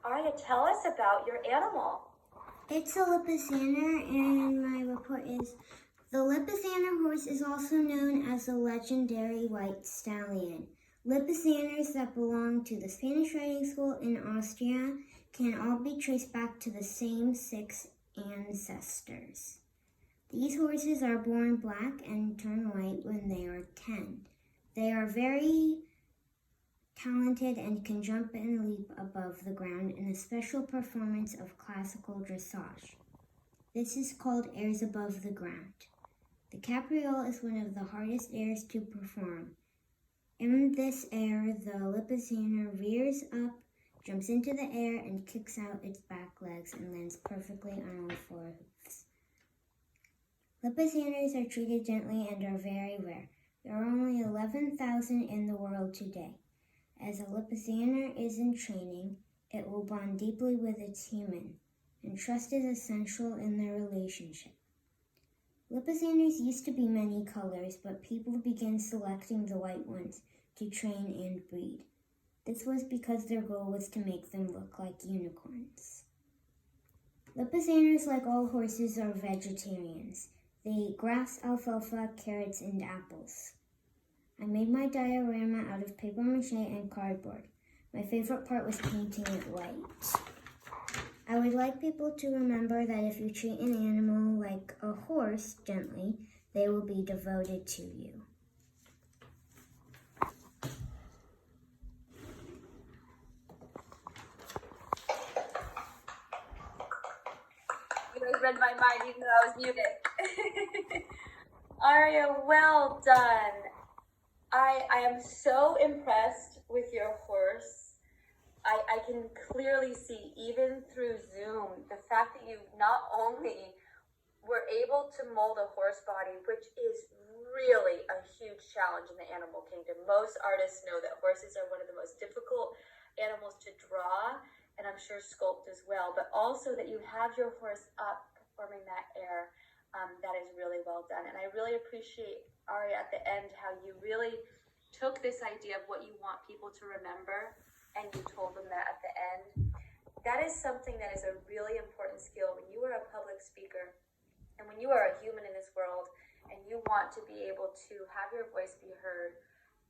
Aria, tell us about your animal. It's a Lipizzaner, and my report is the Lipizzaner horse is also known as the legendary white stallion. Lipizzaners that belong to the Spanish riding school in Austria can all be traced back to the same 6 ancestors. These horses are born black and turn white when they are 10. They are very talented and can jump and leap above the ground in a special performance of classical dressage. This is called airs above the ground. The capriole is one of the hardest airs to perform. In this air, the Lipizzaner rears up, jumps into the air, and kicks out its back legs and lands perfectly on all 4 hoofs. Lipizzaners are treated gently and are very rare. There are only 11,000 in the world today. As a Lipizzaner is in training, it will bond deeply with its human, and trust is essential in their relationship. Lipizzaners used to be many colors, but people began selecting the white ones to train and breed. This was because their goal was to make them look like unicorns. Lipizzaners, like all horses, are vegetarians. They eat grass, alfalfa, carrots, and apples. I made my diorama out of paper mache and cardboard. My favorite part was painting it white. I would like people to remember that if you treat an animal like a horse gently, they will be devoted to you. You guys read my mind even though I was muted. Aria, well done. I am so impressed with your horse. I can clearly see, even through Zoom, the fact that you not only were able to mold a horse body, which is really a huge challenge in the animal kingdom. Most artists know that horses are one of the most difficult animals to draw, and I'm sure sculpt as well, but also that you have your horse up performing that air. That is really well done. And I really appreciate, Aria, at the end, how you really took this idea of what you want people to remember, and you told them that at the end. That is something that is a really important skill when you are a public speaker and when you are a human in this world and you want to be able to have your voice be heard,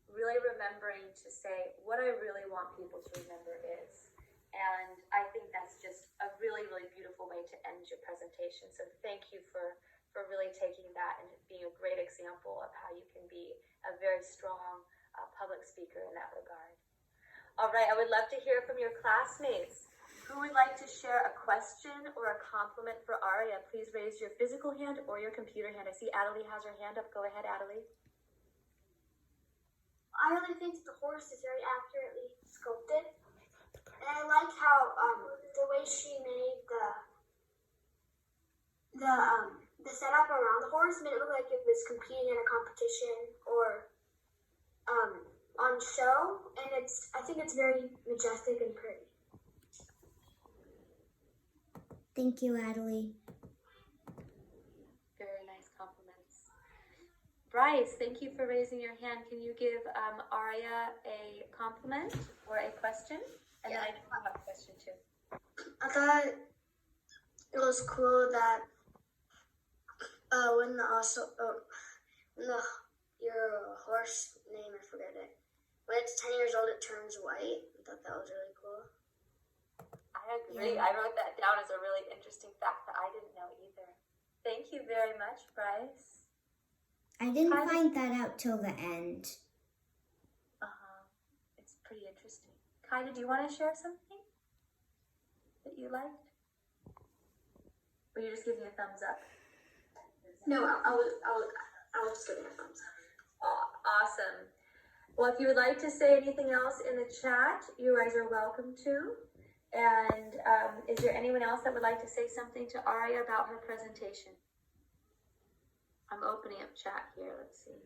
really remembering to say, what I really want people to remember is. And I think that's just a really, really beautiful way to end your presentation. So thank you for really taking that and being a great example of how you can be a very strong public speaker in that regard. All right, I would love to hear from your classmates. Who would like to share a question or a compliment for Aria? Please raise your physical hand or your computer hand. I see Adelie has her hand up. Go ahead, Adelie. I really think the horse is very accurately sculpted. And I like how the way she made the setup around the horse made it look like it was competing in a competition or on show, and I think it's very majestic and pretty. Thank you, Adelie. Very nice compliments. Bryce, thank you for raising your hand. Can you give Aria a compliment or a question? And then I do have a question too. I thought it was cool that when your horse name, I forget it, when it's 10 years old, it turns white. I thought that was really cool. I agree. Yeah. I wrote that down as a really interesting fact that I didn't know either. Thank you very much, Bryce. I didn't find that out till the end. It's pretty interesting. Kaida, do you want to share something that you liked? Or you just give me a thumbs up? No, I was just giving a thumbs up. Awesome. Well, if you would like to say anything else in the chat, you guys are welcome to. And is there anyone else that would like to say something to Aria about her presentation? I'm opening up chat here. Let's see.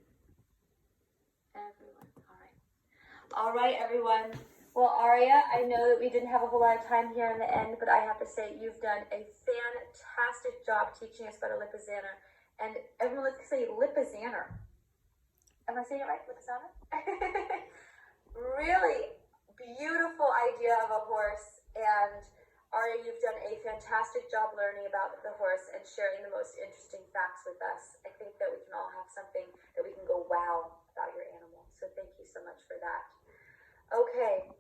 Everyone. All right, everyone. Well, Aria, I know that we didn't have a whole lot of time here in the end, but I have to say you've done a fantastic job teaching us about a Lipizzaner. And everyone, let's say Lipizzaner. Am I saying it right? Lipizzaner? Really beautiful idea of a horse. And Aria, you've done a fantastic job learning about the horse and sharing the most interesting facts with us. I think that we can all have something that we can go wow about your animal. So thank you so much for that. Okay,